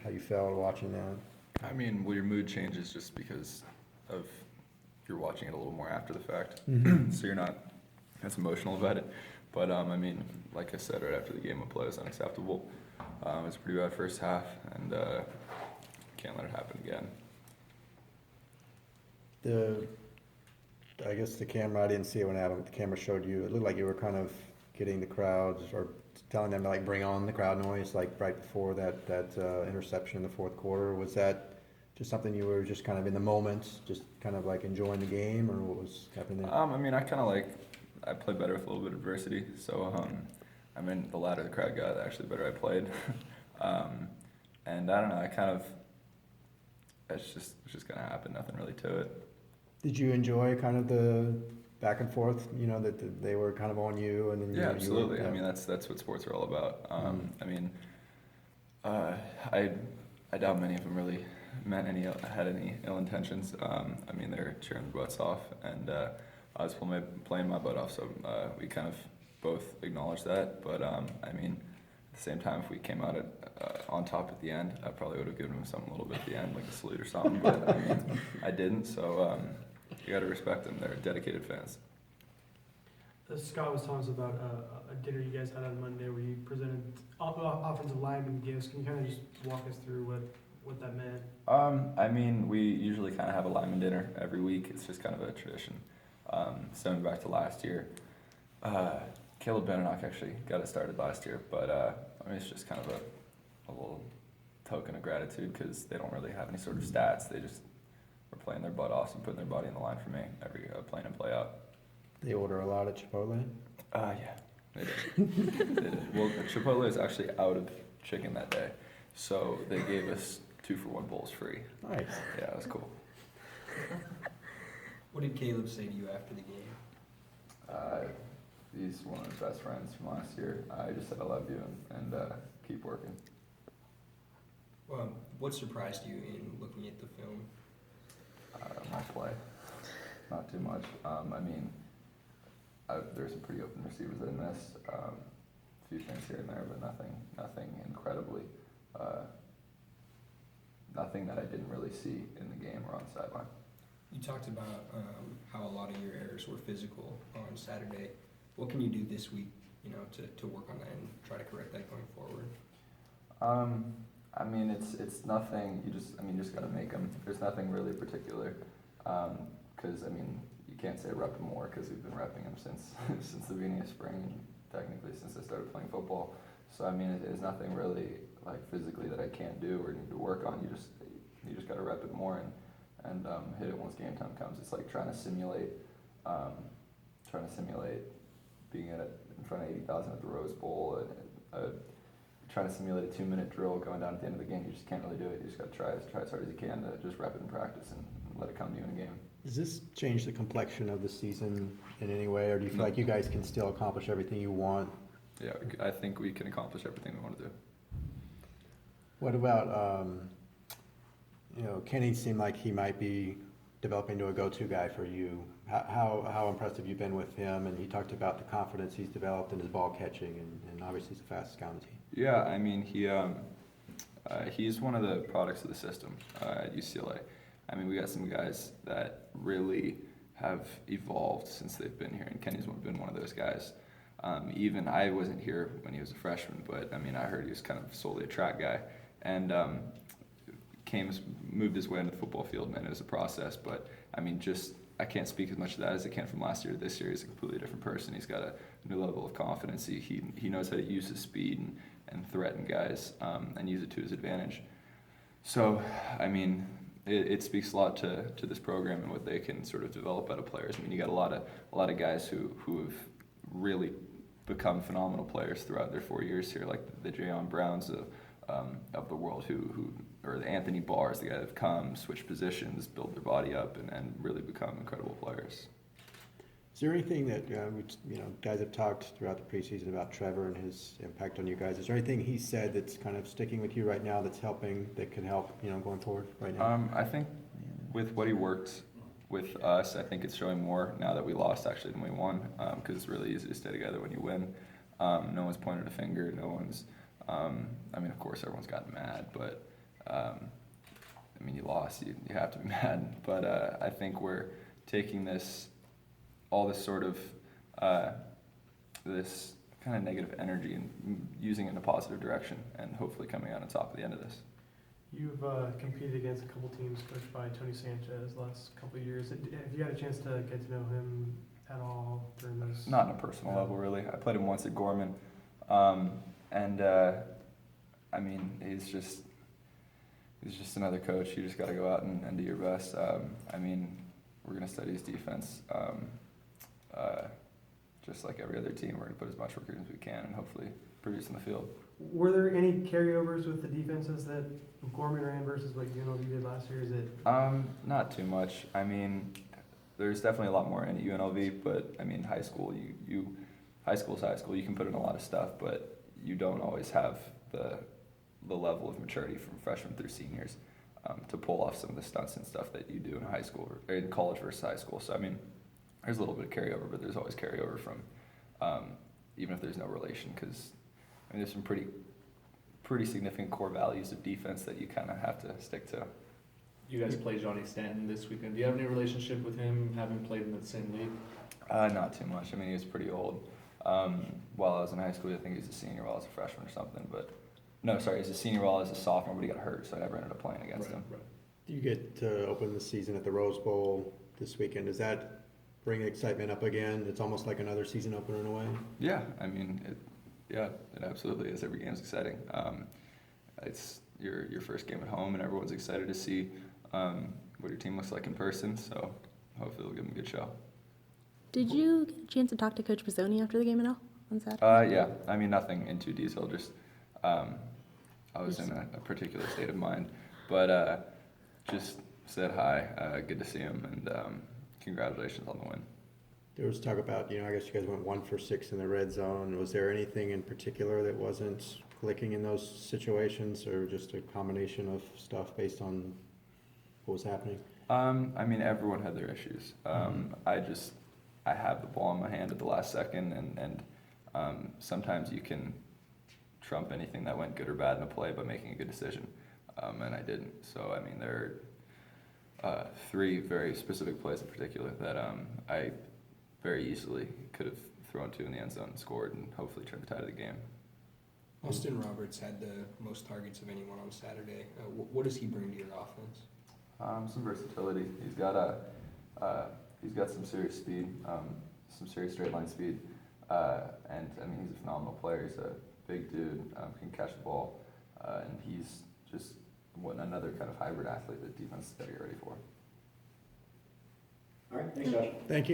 how you felt watching that? I mean, well, your mood changes just because of you're watching it a little more after the fact, so you're not as emotional about it. But I mean, like I said, right after the game, the play was unacceptable. It was a pretty bad first half, and can't let it happen again. I guess the camera, I didn't see it when Adam, the camera showed you. It looked like you were kind of getting the crowds or telling them to like bring on the crowd noise, like right before that interception in the fourth quarter. Was that just something you were just kind of in the moment, just kind of like enjoying the game, or what was happening there? I mean, I play better with a little bit of adversity. So, I mean, the louder the crowd got, the actually better I played. And I don't know, it's just gonna happen. Nothing really to it. Did you enjoy kind of the back and forth? You know that they were kind of on you, and then Yeah, you absolutely. were, I mean, that's what sports are all about. I mean, I doubt many of them really had any ill intentions. I mean, they're cheering their butts off, and I was playing my butt off. So we kind of both acknowledged that. But I mean, at the same time, if we came out on top at the end, I probably would have given them something a little bit at the end, like a salute or something. But I mean, I didn't. So you got to respect them. They're dedicated fans. Scott was telling us about a dinner you guys had on Monday where you presented offensive lineman gifts. Can you kind of just walk us through what that meant? I mean, we usually kind of have a lineman dinner every week. It's just kind of a tradition. Stemming back to last year, Caleb Beninock actually got it started last year, but I mean, it's just kind of a little token of gratitude because they don't really have any sort of stats. They just were playing their butt off and putting their body in the line for me every play in and play out. they order a lot at Chipotle. Yeah, they did. They did. Well, Chipotle is actually out of chicken that day, so they gave us 2-for-1 bowls free. Nice. Yeah, it was cool. What did Caleb say to you after the game? He's one of his best friends from last year. I just said I love you and keep working. Well, what surprised you in looking at the film? My play, not too much. I mean, there's some pretty open receivers that I missed. A few things here and there, but nothing incredibly. Nothing that I didn't really see in the game or on the sideline. You talked about how a lot of your errors were physical on Saturday. What can you do this week, to work on that and try to correct that going forward? I mean, it's nothing. You just got to make them. There's nothing really particular. Because I mean, you can't say rep them more because we've been repping them since the beginning of spring, and technically since I started playing football. So I mean, there's nothing really like physically that I can't do or need to work on. You just got to rep it more and hit it once game time comes. It's like trying to simulate being in front of 80,000 at the Rose Bowl. Trying to simulate a 2-minute drill going down at the end of the game. You just can't really do it. You just got to try as hard as you can to just rep it in practice and let it come to you in a game. Does this change the complexion of the season in any way, or do you feel like you guys can still accomplish everything you want? Yeah, I think we can accomplish everything we want to do. What about, Kenny seemed like he might be developing into a go-to guy for you. How impressed have you been with him? And he talked about the confidence he's developed in his ball catching, and obviously he's the fastest guy on the team. Yeah, I mean, he's one of the products of the system at UCLA. I mean, we got some guys that really have evolved since they've been here, and Kenny's been one of those guys. Even I wasn't here when he was a freshman, but I mean, I heard he was kind of solely a track guy, and moved his way into the football field, and it was a process. But I mean, I can't speak as much of that as I can from last year to this year. He's a completely different person. He's got a new level of confidence. He knows how to use his speed and threaten guys and use it to his advantage. So, I mean, it speaks a lot to this program and what they can sort of develop out of players. I mean, you got a lot of guys who have really become phenomenal players throughout their 4 years here, like the Jayon Browns of the world, or the Anthony Barrs, the guy that have come, switch positions, build their body up, and really become incredible players. Is there anything that guys have talked throughout the preseason about Trevor and his impact on you guys? Is there anything he said that's kind of sticking with you right now that can help going forward right now? I think with what he worked with us, I think it's showing more now that we lost actually than we won, because it's really easy to stay together when you win. No one's pointed a finger. No one's. I mean, of course, everyone's gotten mad, but I mean, you lost. You have to be mad. But I think we're taking all this sort of this kind of negative energy and using it in a positive direction, and hopefully coming out on top at the end of this. You've competed against a couple teams coached by Tony Sanchez the last couple of years. Have you had a chance to get to know him at all during those? Not on a personal level, really. I played him once at Gorman, and I mean, he's just another coach. You just got to go out and do your best. I mean, we're gonna study his defense, just like every other team. We're gonna put as much work in as we can, and hopefully produce in the field. Were there any carryovers with the defenses that Gorman ran versus what UNLV did last year? Is it? Not too much. I mean, there's definitely a lot more in at UNLV, but I mean, high school, high school's high school. You can put in a lot of stuff, but you don't always have the level of maturity from freshmen through seniors to pull off some of the stunts and stuff that you do in high school or in college versus high school. So I mean, there's a little bit of carryover, but there's always carryover from even if there's no relation, because I mean, there's some pretty significant core values of defense that you kind of have to stick to. You guys play Johnny Stanton this weekend. Do you have any relationship with him, having played in the same league? Not too much. I mean, he was pretty old. While I was in high school, I think he was a senior while I was a freshman or something. But no, sorry, he was a senior while I was a sophomore, but he got hurt, so I never ended up playing against him. Right. Do you get to open the season at the Rose Bowl this weekend? Does that bring excitement up again? It's almost like another season opener in a way. Yeah, I mean, it absolutely is. Every game's exciting. It's your first game at home, and everyone's excited to see what your team looks like in person. So hopefully, we'll give them a good show. Did you get a chance to talk to Coach Pizzoni after the game at all on Saturday? Yeah, I mean, nothing in too detail. Just I was in a particular state of mind, but just said hi. Good to see him, and congratulations on the win. There was talk about, I guess you guys went 1 for 6 in the red zone. Was there anything in particular that wasn't clicking in those situations, or just a combination of stuff based on what was happening? I mean, everyone had their issues. I have the ball in my hand at the last second, and sometimes you can trump anything that went good or bad in a play by making a good decision, and I didn't. So, I mean, there are 3 very specific plays in particular that I very easily could have thrown 2 in the end zone and scored and hopefully turned the tide of the game. Austin Roberts had the most targets of anyone on Saturday. What does he bring to your offense? Some versatility. He's got some serious speed, some serious straight line speed, and I mean, he's a phenomenal player. He's a big dude, can catch the ball, and he's just another kind of hybrid athlete that defense is got to get ready for. All right, thanks, Josh. Thank you.